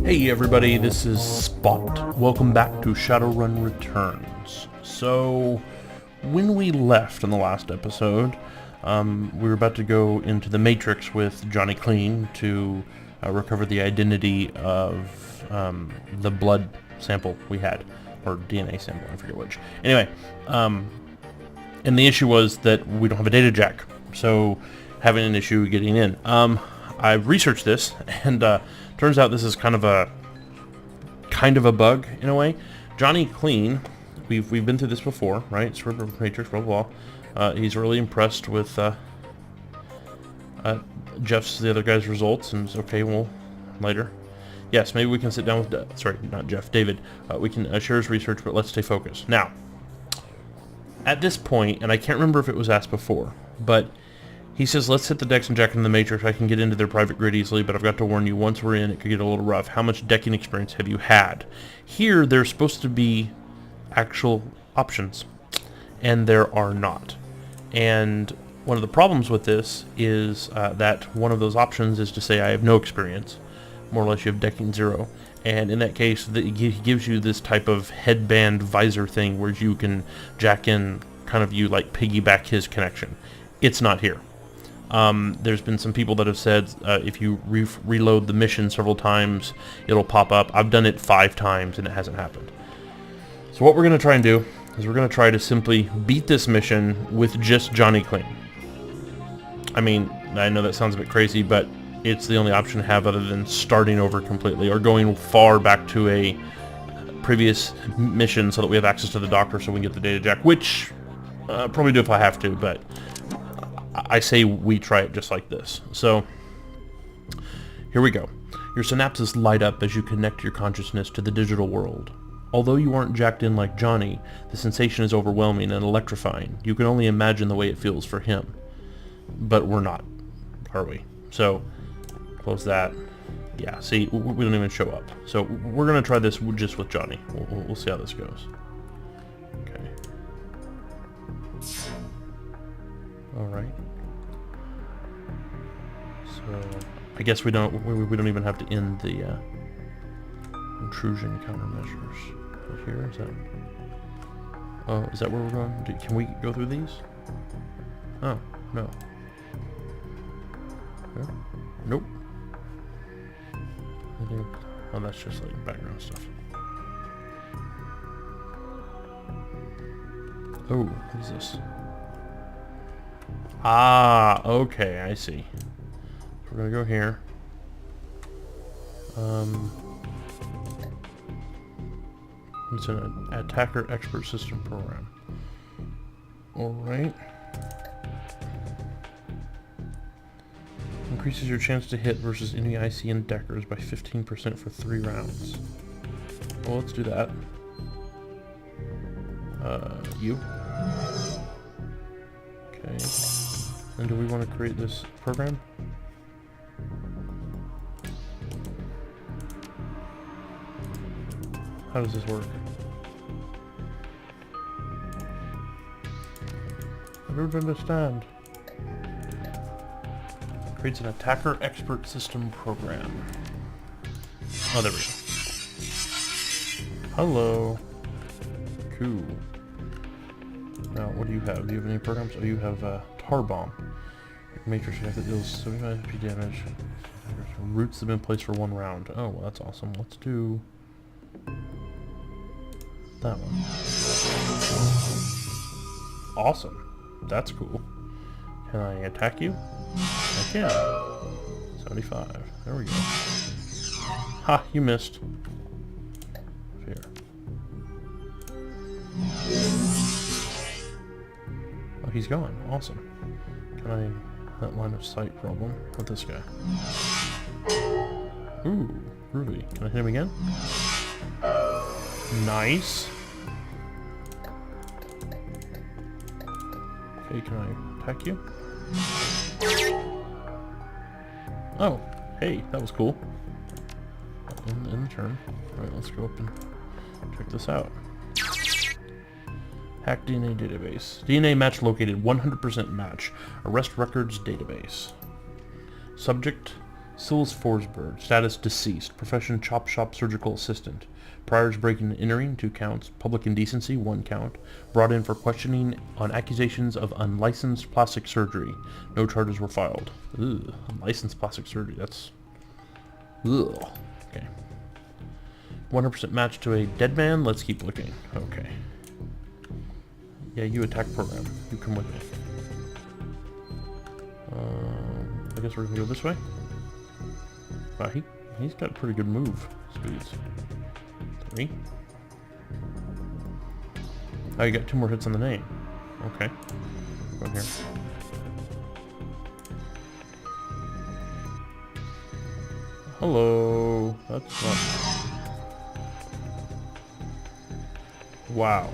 Hey everybody, this is Spot. Welcome back to Shadowrun Returns. So, when we left in the last episode, we were about to go into the Matrix with Johnny Clean to recover the identity of the blood sample we had, or DNA sample, I forget which. Anyway, and the issue was that we don't have a data jack, so having an issue getting in. I've researched this, and turns out this is kind of a bug in a way. Johnny Clean, we've been through this before, right? It's Matrix, blah blah blah. He's really impressed with Jeff's, the other guy's results, and it's okay. Well, later, yes, maybe we can sit down with sorry, not Jeff, David. We can share his research, but let's stay focused now. At this point, and I can't remember if it was asked before, but he says, let's hit the decks and jack in the Matrix. I can get into their private grid easily, but I've got to warn you, once we're in, it could get a little rough. How much decking experience have you had? Here, there's supposed to be actual options, and there are not. And one of the problems with this is that one of those options is to say, I have no experience. More or less, you have decking 0. And in that case, he gives you this type of headband visor thing where you can jack in, kind of you like piggyback his connection. It's not here. There's been some people that have said if you reload the mission several times, it'll pop up. I've done it 5 times and it hasn't happened. So what we're going to try and do is we're going to try to simply beat this mission with just Johnny Clean. I mean, I know that sounds a bit crazy, but it's the only option to have other than starting over completely or going far back to a previous mission so that we have access to the doctor so we can get the data jack, which probably do if I have to, but I say we try it just like this. So, here we go. Your synapses light up as you connect your consciousness to the digital world. Although you aren't jacked in like Johnny, the sensation is overwhelming and electrifying. You can only imagine the way it feels for him. But we're not, are we? So, close that. Yeah, see, we don't even show up. So, we're going to try this just with Johnny. We'll see how this goes. Okay. Alright. So, I guess we don't even have to end the intrusion countermeasures. Right here, is that? Oh, is that where we're going? Can we go through these? Oh, no. Yeah. Nope. I think, oh, that's just like background stuff. Oh, what is this? Ah, okay, I see. We're gonna go here. It's an attacker expert system program. Alright. Increases your chance to hit versus any ICN deckers by 15% for 3 rounds. Well, let's do that. You. Okay. And do we want to create this program? How does this work? I don't understand. Creates an attacker expert system program. Oh, there we go. Hello. Cool. Now, what do you have? Do you have any programs? Oh, you have Tar Bomb. Matrix attack that deals 75 HP damage. Roots them in place for 1 round. Oh, well, that's awesome. Let's do that one. Awesome. That's cool. Can I attack you? I can. 75. There we go. Ha! You missed. Here. Oh, he's gone. Awesome. Can I... that line of sight problem with this guy. Ooh, groovy. Can I hit him again? Nice. Okay, can I attack you? Oh, hey, that was cool. In the turn. Alright, let's go up and check this out. Hack DNA database. DNA match located. 100% match. Arrest records database. Subject Silas Forsberg, status deceased, profession chop shop surgical assistant. Priors breaking and entering, 2 counts. Public indecency, 1 count. Brought in for questioning on accusations of unlicensed plastic surgery. No charges were filed. Ugh, unlicensed plastic surgery, that's... Ugh. Okay. 100% match to a dead man, let's keep looking. Okay. Yeah, you attack program. You come with me. I guess we're gonna go this way. Wow, he's got pretty good move speeds. 3. Oh, you got 2 more hits on the name. Okay. Go here. Hello. That's not... Wow.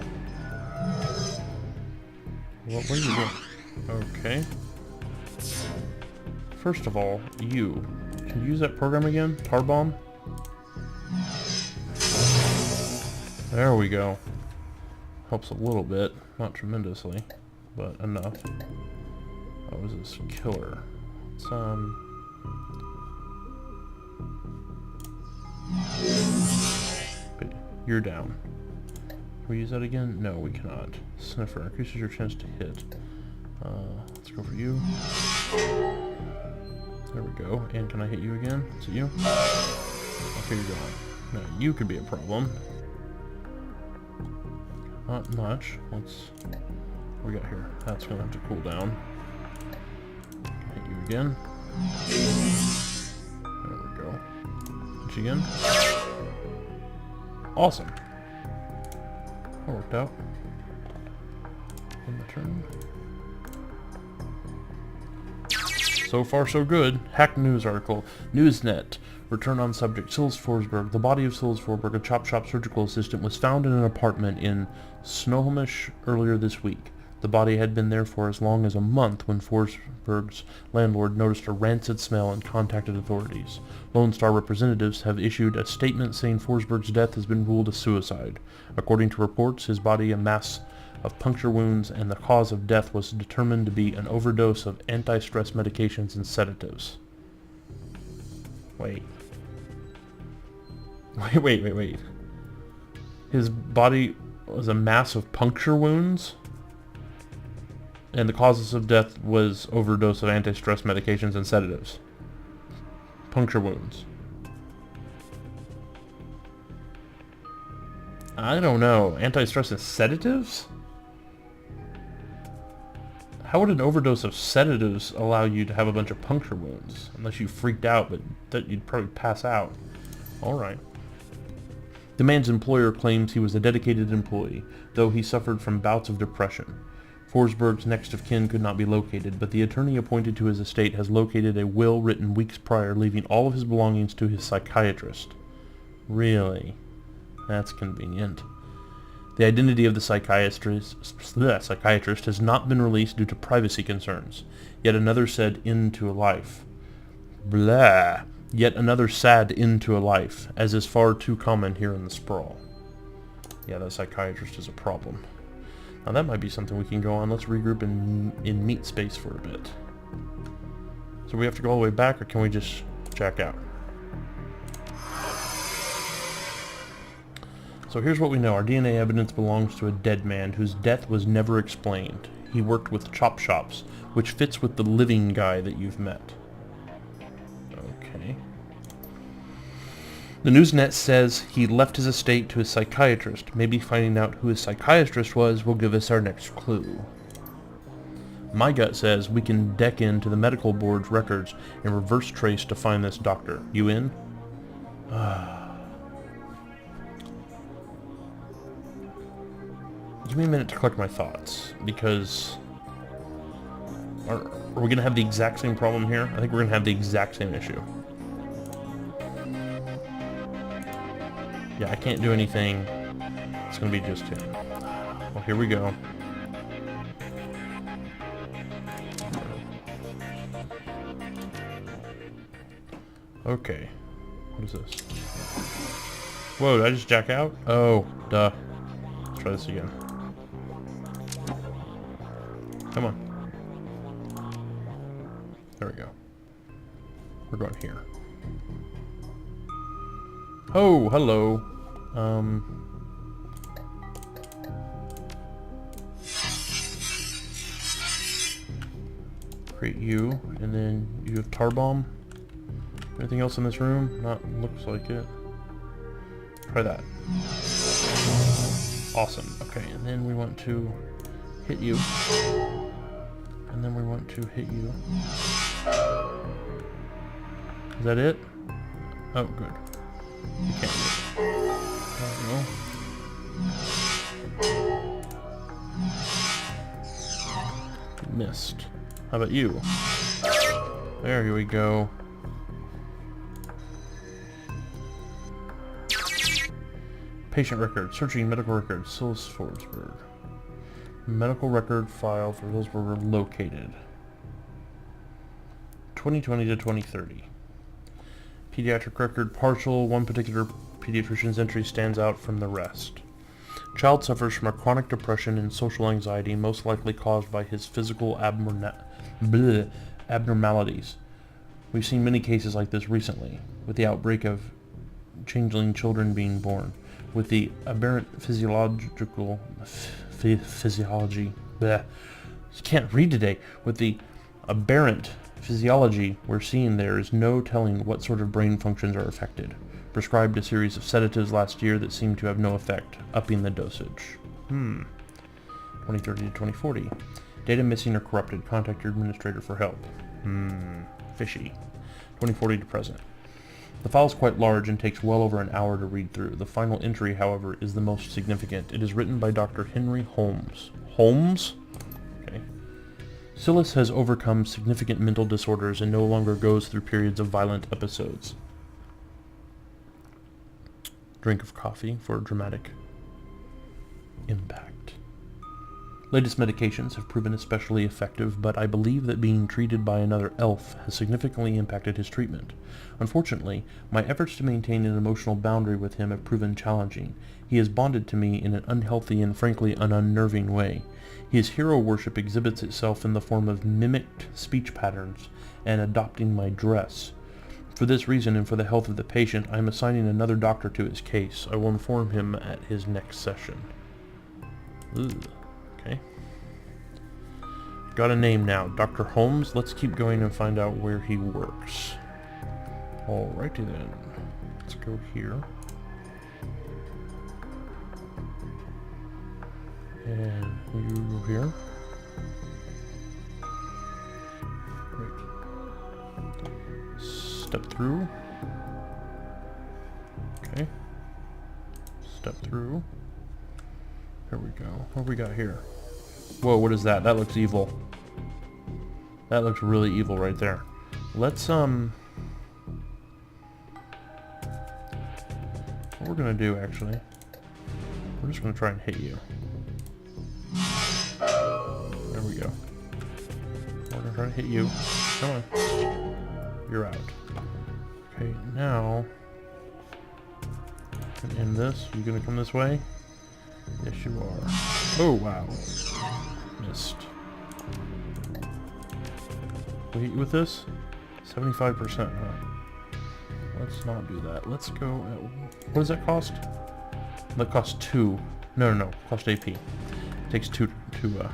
What are you doing? Okay. First of all, can you use that program again? Tar bomb? There we go. Helps a little bit, not tremendously, but enough. What was this? Killer. It's, you're down. Can we use that again? No, we cannot. Sniffer increases your chance to hit. Let's go for you. There we go. And can I hit you again? Is it you? Okay, you're gone. Now, you could be a problem. Not much. What we got here? That's going to have to cool down. Hit you again. There we go. Hit you again. Awesome. That worked out. In the turn. So far, so good. Hack news article. Newsnet. Return on subject. Silas Forsberg. The body of Silas Forsberg, a chop shop surgical assistant, was found in an apartment in Snohomish earlier this week. The body had been there for as long as a month when Forsberg's landlord noticed a rancid smell and contacted authorities. Lone Star representatives have issued a statement saying Forsberg's death has been ruled a suicide. According to reports, his body a mass of puncture wounds, and the cause of death was determined to be an overdose of anti-stress medications and sedatives. Wait. His body was a mass of puncture wounds, and the causes of death was overdose of anti-stress medications and sedatives. Puncture wounds. I don't know. Anti-stress and sedatives? How would an overdose of sedatives allow you to have a bunch of puncture wounds? Unless you freaked out, but that you'd probably pass out. Alright. The man's employer claims he was a dedicated employee, though he suffered from bouts of depression. Forsberg's next of kin could not be located, but the attorney appointed to his estate has located a will written weeks prior, leaving all of his belongings to his psychiatrist. Really? That's convenient. The identity of the psychiatrist has not been released due to privacy concerns. Yet another sad end to a life. Blah. Yet another sad end to a life, as is far too common here in the sprawl. Yeah, that psychiatrist is a problem. Now that might be something we can go on. Let's regroup in meat space for a bit. So we have to go all the way back, or can we just check out? So here's what we know. Our DNA evidence belongs to a dead man whose death was never explained. He worked with chop shops, which fits with the living guy that you've met. Okay. The Newsnet says he left his estate to his psychiatrist. Maybe finding out who his psychiatrist was will give us our next clue. My gut says we can deck into the medical board's records and reverse trace to find this doctor. You in? Give me a minute to collect my thoughts, because are we going to have the exact same problem here? I think we're going to have the exact same issue. Yeah, I can't do anything. It's going to be just him. Well, here we go. Okay. What is this? Whoa, did I just jack out? Oh, duh. Let's try this again. Come on. There we go. We're going here. Oh, hello. Create you, and then you have tar bomb. Anything else in this room? Not looks like it. Try that. Awesome. Okay, and then we want to hit you. And then we want to hit you. Is that it? Oh, good. You can't do it. There we go. Missed. How about you? There we go. Patient record. Searching medical records. Silsforsberg. Medical record file for Silsberg located. 2020 to 2030. Pediatric record partial. One particular pediatrician's entry stands out from the rest. Child suffers from a chronic depression and social anxiety, most likely caused by his physical abnormalities. We've seen many cases like this recently, with the outbreak of changeling children being born, with the aberrant physiology. You can't read today. With the aberrant physiology we're seeing, there is no telling what sort of brain functions are affected. Prescribed a series of sedatives last year that seemed to have no effect, upping the dosage. 2030 to 2040. Data missing or corrupted. Contact your administrator for help. Fishy. 2040 to present. The file is quite large and takes well over an hour to read through. The final entry, however, is the most significant. It is written by Dr. Henry Holmes. Holmes? Okay. Silas has overcome significant mental disorders and no longer goes through periods of violent episodes. Drink of coffee for dramatic impact. Latest medications have proven especially effective, but I believe that being treated by another elf has significantly impacted his treatment. Unfortunately, my efforts to maintain an emotional boundary with him have proven challenging. He has bonded to me in an unhealthy and frankly an unnerving way. His hero worship exhibits itself in the form of mimicked speech patterns and adopting my dress. For this reason and for the health of the patient, I am assigning another doctor to his case. I will inform him at his next session. Okay. Got a name now. Dr. Holmes. Let's keep going and find out where he works. Alrighty then. Let's go here. And you go here. Great. Step through. Okay. Step through. Here we go. What have we got here? Whoa, what is that? That looks evil. That looks really evil right there. Let's, what we're gonna do, actually, we're just gonna try and hit you. There we go. We're gonna try to hit you. Come on. You're out. Okay, now, I can end this. You gonna come this way? Yes, you are. Oh, wow. Missed. We hit you with this? 75%, huh? Let's not do that. Let's go at, what does that cost? That costs 2. No. Cost AP. It takes 2 to go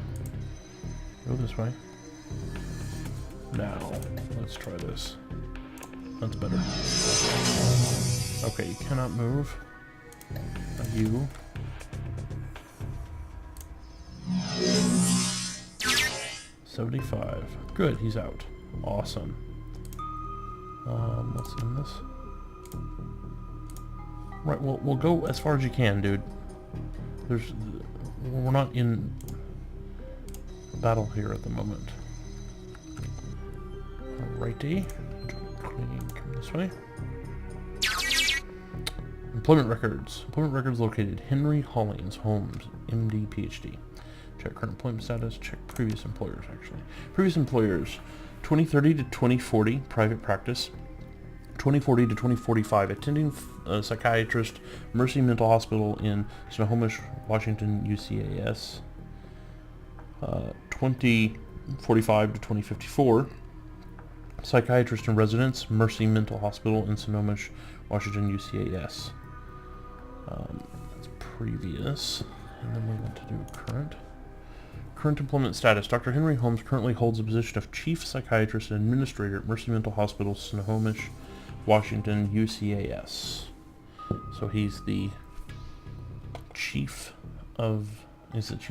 this way. Now, let's try this. That's better. Okay, you cannot move. You. 75. Good, he's out. Awesome. Let's end this. Right, well, we'll go as far as you can, dude. We're not in battle here at the moment. Alrighty. Come this way. Employment records. Employment records located. Henry Hollings, Holmes, MD, PhD. Check current employment status. Check previous employers, actually. Previous employers. 2030 to 2040, private practice. 2040 to 2045, attending psychiatrist, Mercy Mental Hospital in Snohomish, Washington, UCAS. 2045 to 2054, Psychiatrist in residence, Mercy Mental Hospital in Sonoma, Washington, UCAS. That's previous. And then we want to do current. Current employment status. Dr. Henry Holmes currently holds the position of Chief Psychiatrist and Administrator at Mercy Mental Hospital, Snohomish, Washington, UCAS. So he's the Chief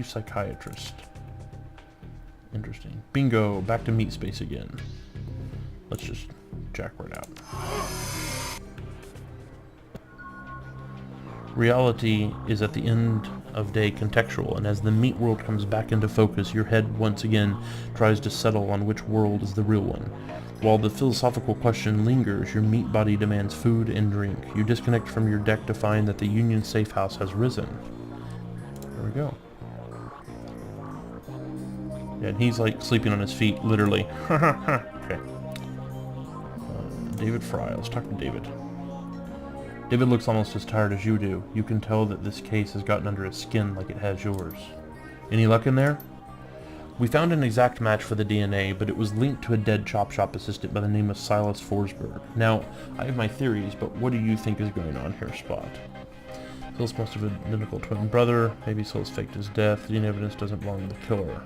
Psychiatrist. Interesting. Bingo! Back to meat space again. Let's just jack right out. Reality is at the end of day contextual, and as the meat world comes back into focus, your head once again tries to settle on which world is the real one. While the philosophical question lingers, your meat body demands food and drink. You disconnect from your deck to find that the Union safe house has risen. There we go. Yeah, and he's like sleeping on his feet, literally. Okay. David Fry. Let's talk to David. David looks almost as tired as you do. You can tell that this case has gotten under his skin like it has yours. Any luck in there? We found an exact match for the DNA, but it was linked to a dead chop shop assistant by the name of Silas Forsberg. Now, I have my theories, but what do you think is going on here, Spot? Silas must have an identical twin brother. Maybe Silas faked his death. DNA evidence doesn't belong to the killer.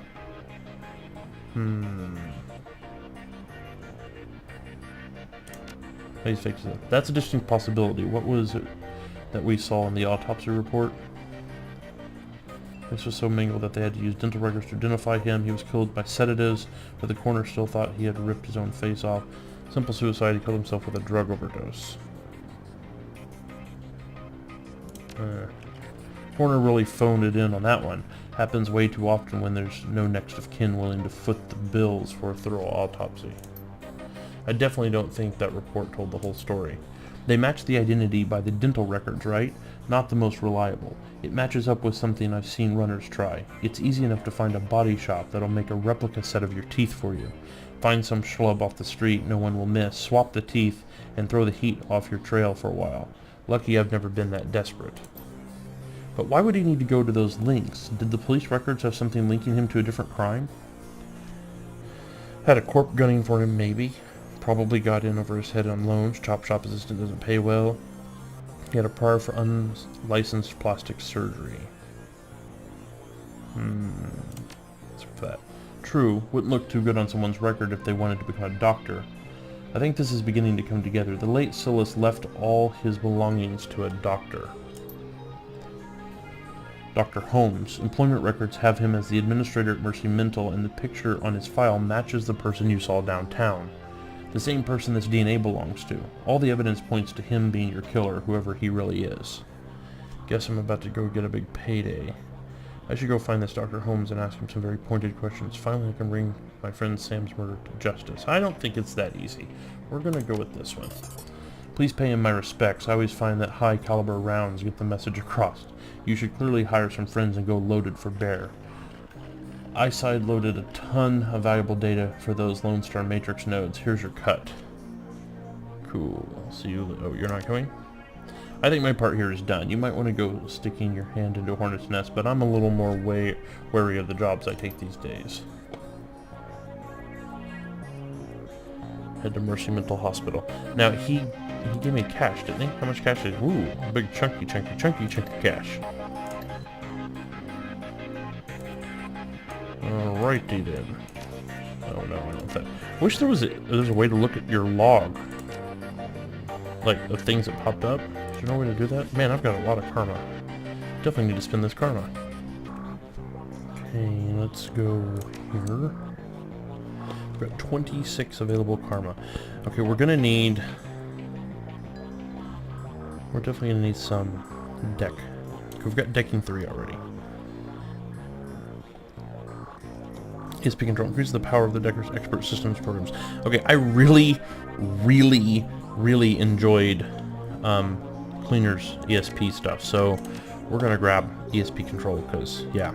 He's faked his death. That's a distinct possibility. What was it that we saw in the autopsy report? This was so mangled that they had to use dental records to identify him. He was killed by sedatives, but the coroner still thought he had ripped his own face off. Simple suicide. He killed himself with a drug overdose. Coroner really phoned it in on that one. Happens way too often when there's no next of kin willing to foot the bills for a thorough autopsy. I definitely don't think that report told the whole story. They match the identity by the dental records, right? Not the most reliable. It matches up with something I've seen runners try. It's easy enough to find a body shop that'll make a replica set of your teeth for you. Find some schlub off the street no one will miss, swap the teeth, and throw the heat off your trail for a while. Lucky I've never been that desperate. But why would he need to go to those links? Did the police records have something linking him to a different crime? Had a corp gunning for him, maybe. Probably got in over his head on loans. Chop shop assistant doesn't pay well. He had a prior for unlicensed plastic surgery. That's for that. True, wouldn't look too good on someone's record if they wanted to become a doctor. I think this is beginning to come together. The late Silas left all his belongings to a doctor. Dr. Holmes. Employment records have him as the administrator at Mercy Mental, and the picture on his file matches the person you saw downtown. The same person this DNA belongs to. All the evidence points to him being your killer, whoever he really is. Guess I'm about to go get a big payday. I should go find this Dr. Holmes and ask him some very pointed questions. Finally, I can bring my friend Sam's murder to justice. I don't think it's that easy. We're gonna go with this one. Please pay him my respects. I always find that high-caliber rounds get the message across. You should clearly hire some friends and go loaded for bear. I side-loaded a ton of valuable data for those Lone Star Matrix nodes. Here's your cut. Cool. See you. Oh, you're not coming? I think my part here is done. You might want to go sticking your hand into a hornet's nest, but I'm a little more wary of the jobs I take these days. Head to Mercy Mental Hospital. Now, he gave me cash, didn't he? How much cash did he? Ooh, a big chunky cash. Alrighty then. Oh no, I don't know that. I wish there's a way to look at your log. Like, the things that popped up. Is there no way to do that? Man, I've got a lot of karma. Definitely need to spend this karma. Okay, let's go here. We've got 26 available karma. Okay, we're definitely gonna need some deck. We've got decking 3 already. ESP control increases the power of the Decker's expert systems programs. Okay, I really enjoyed Cleaner's ESP stuff, so we're gonna grab ESP control because, yeah.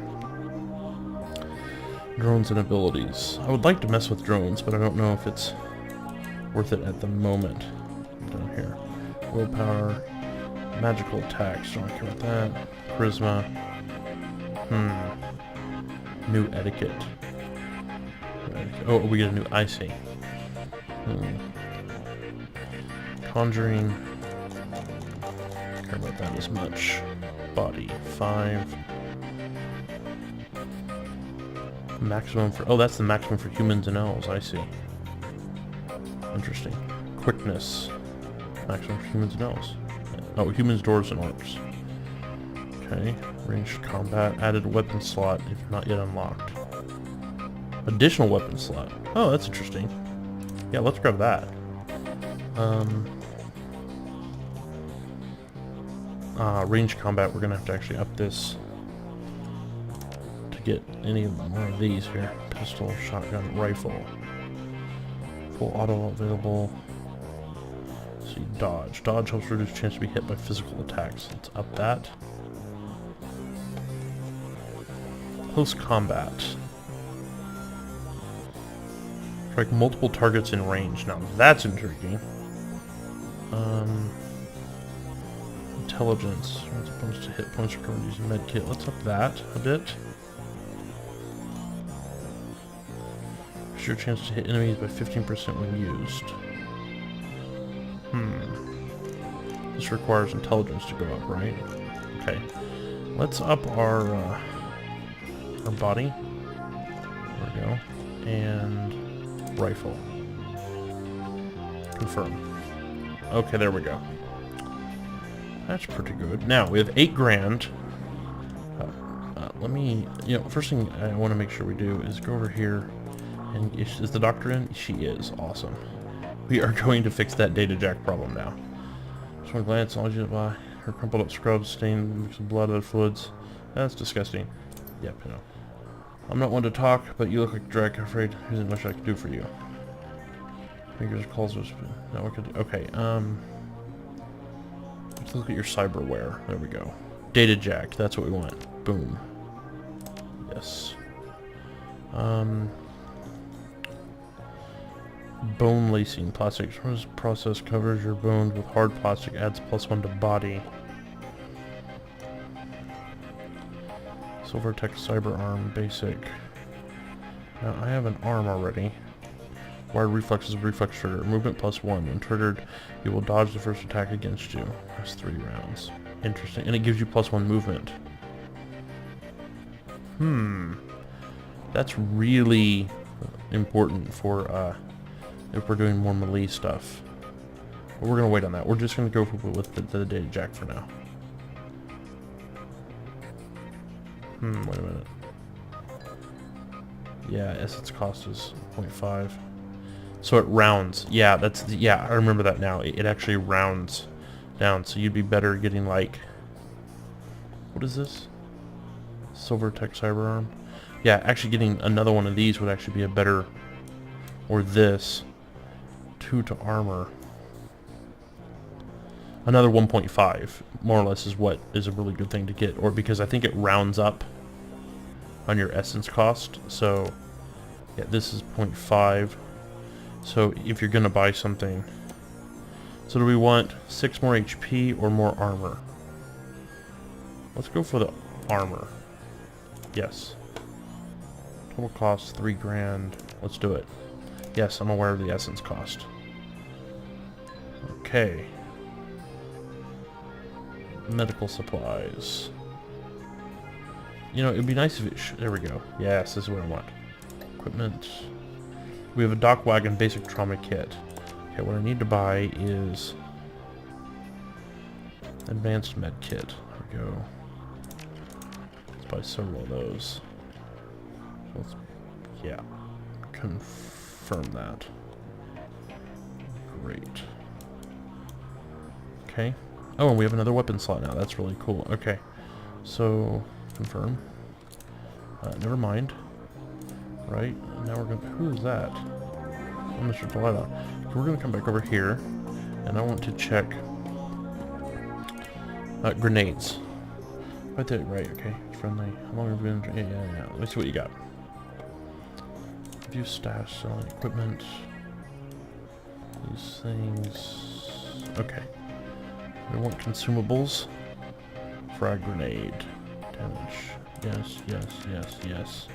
Drones and abilities. I would like to mess with drones, but I don't know if it's worth it at the moment. Down here. Willpower. Magical attacks. Don't care about that. Charisma. New etiquette. Oh, we get a new... I see. Conjuring. Care about that as much. Body 5. Maximum for, oh, that's the maximum for humans and elves. I see. Interesting. Quickness. Maximum for humans and elves. Oh, humans, dwarves, and orcs. Okay. Ranged combat. Added weapon slot if not yet unlocked. Additional weapon slot. Oh, that's interesting. Yeah, let's grab that. Ranged combat, we're gonna have to actually up this to get any more of these here. Pistol, shotgun, rifle. Full auto available. Let's see, dodge. Dodge helps reduce chance to be hit by physical attacks. Let's up that. Close combat. Strike multiple targets in range. Now that's intriguing. Intelligence. As opposed to hit points recovered using medkit. Let's up that a bit. Your chance to hit enemies by 15% when used. This requires intelligence to go up, right? Okay. Let's up our body. There we go. And rifle. Confirm. Okay, there we go. That's pretty good. Now, we have 8 grand. Let me, first thing I want to make sure we do is go over here. And is the doctor in? She is. Awesome. We are going to fix that data jack problem now. Just one glance, all you by her crumpled up scrubs, stained mix of blood, other fluids. That's disgusting. Yep, I know. I'm not one to talk, but you look like a drag. I'm afraid there isn't much I can do for you. Fingers calls us. No, what could do? Okay. Let's look at your cyberware. There we go. Data jack. That's what we want. Boom. Yes. Bone lacing. Plastic process covers your bones with hard plastic. Adds +1 to body. Silver Tech Cyber Arm. Basic. Now I have an arm already. Wired reflexes, reflex trigger. Movement +1. When triggered, you will dodge the first attack against you. That's 3 rounds. Interesting. And it gives you +1 movement. That's really important for if we're doing more melee stuff. But we're going to wait on that. We're just going to go with the data jack for now. Wait a minute. Yeah, essence cost is 0.5. So it rounds. Yeah, I remember that now. It actually rounds down. So you'd be better getting like, what is this? Silver Tech Cyberarm. Yeah, actually getting another one of these would actually be a better, or this, 2 to armor. Another 1.5, more or less, is what is a really good thing to get, or because I think it rounds up on your essence cost. So yeah, this is 0.5. So if you're gonna buy something, so do we want 6 more HP or more armor? Let's go for the armor. Yes. Total cost 3 grand. Let's do it. Yes, I'm aware of the essence cost. Okay. Medical supplies. It'd be nice if it there we go. Yes, this is what I want. Equipment. We have a dock wagon basic trauma kit. Okay, what I need to buy is advanced med kit. There we go. Let's buy several of those. Let's, yeah. Confirm that. Great. Okay. Oh, and we have another weapon slot now. That's really cool. Okay. So, confirm. Never mind. Right. Now we're going to... Who is that? Oh, Mr. Delata. So we're going to come back over here. And I want to check... grenades. Right there. Right. Okay. Friendly. How long have we been... Yeah. Let me see what you got. View stash. Selling equipment. These things... Okay. We want consumables. Frag grenade. Damage. Yes.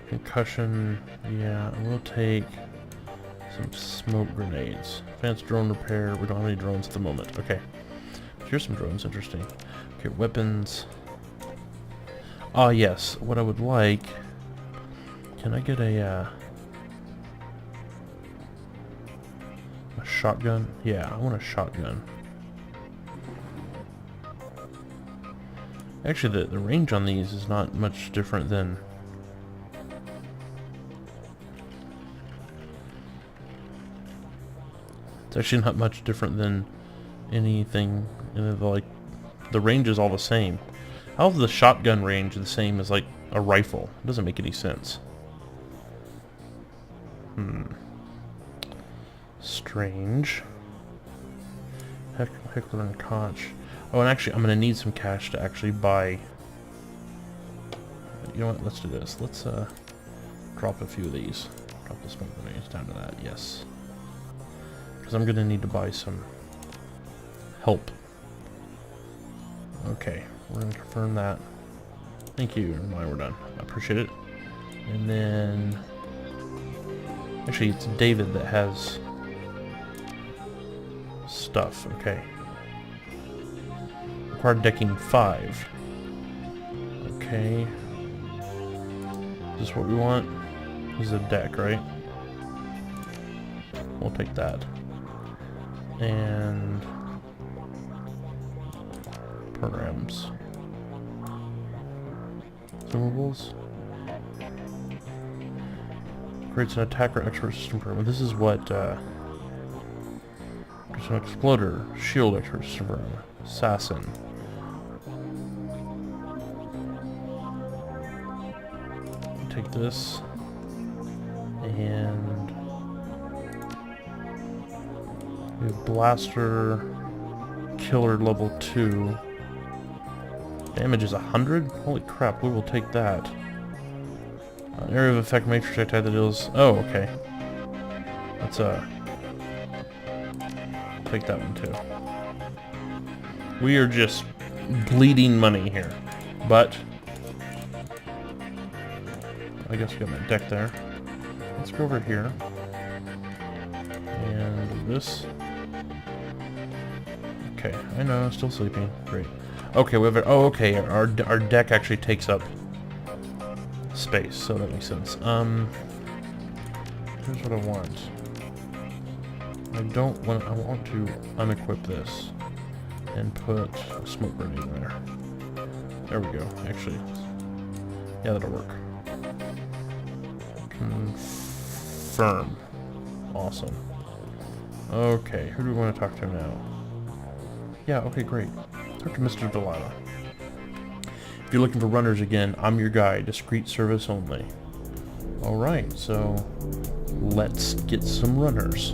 Concussion, yeah, we'll take some smoke grenades. Advanced drone repair, we don't have any drones at the moment. Okay, here's some drones, interesting. Okay, weapons. Ah, yes, what I would like, can I get a shotgun? Yeah, I want a shotgun. Actually, the range on these is not much different than... It's actually not much different than anything, like, the range is all the same. How is the shotgun range the same as, like, a rifle? It doesn't make any sense. Strange. Heckler and Koch. Oh, and actually, I'm going to need some cash to actually buy... You know what? Let's do this. Let's drop a few of these. Drop the smoke grenades down to that. Yes. Because I'm going to need to buy some help. Okay. We're going to confirm that. Thank you. Now we're done. I appreciate it. And then... Actually, it's David that has... stuff. Okay. Required decking 5. Okay. Is this what we want? This is a deck, right? We'll take that. And programs. Consumables. Creates an attacker expert system program. This is what there's an exploder, shield expert system program. Assassin. Take this and we have blaster killer level 2. Damage is 100? Holy crap, we will take that. Area of effect matrix attack that deals... Oh, okay. Let's take that one too. We are just bleeding money here. But I guess we got my deck there. Let's go over here. And do this. Okay, I know, still sleeping. Great. Okay, we have it. Oh, okay, our deck actually takes up space, so that makes sense. Here's what I want. I want to unequip this and put a smoke grenade in there. There we go. Actually, yeah, that'll work. Confirm. Awesome. Okay, who do we want to talk to now? Yeah, okay, great. Talk to Mr. Delilah. If you're looking for runners again, I'm your guy. Discreet service only. Alright, so let's get some runners.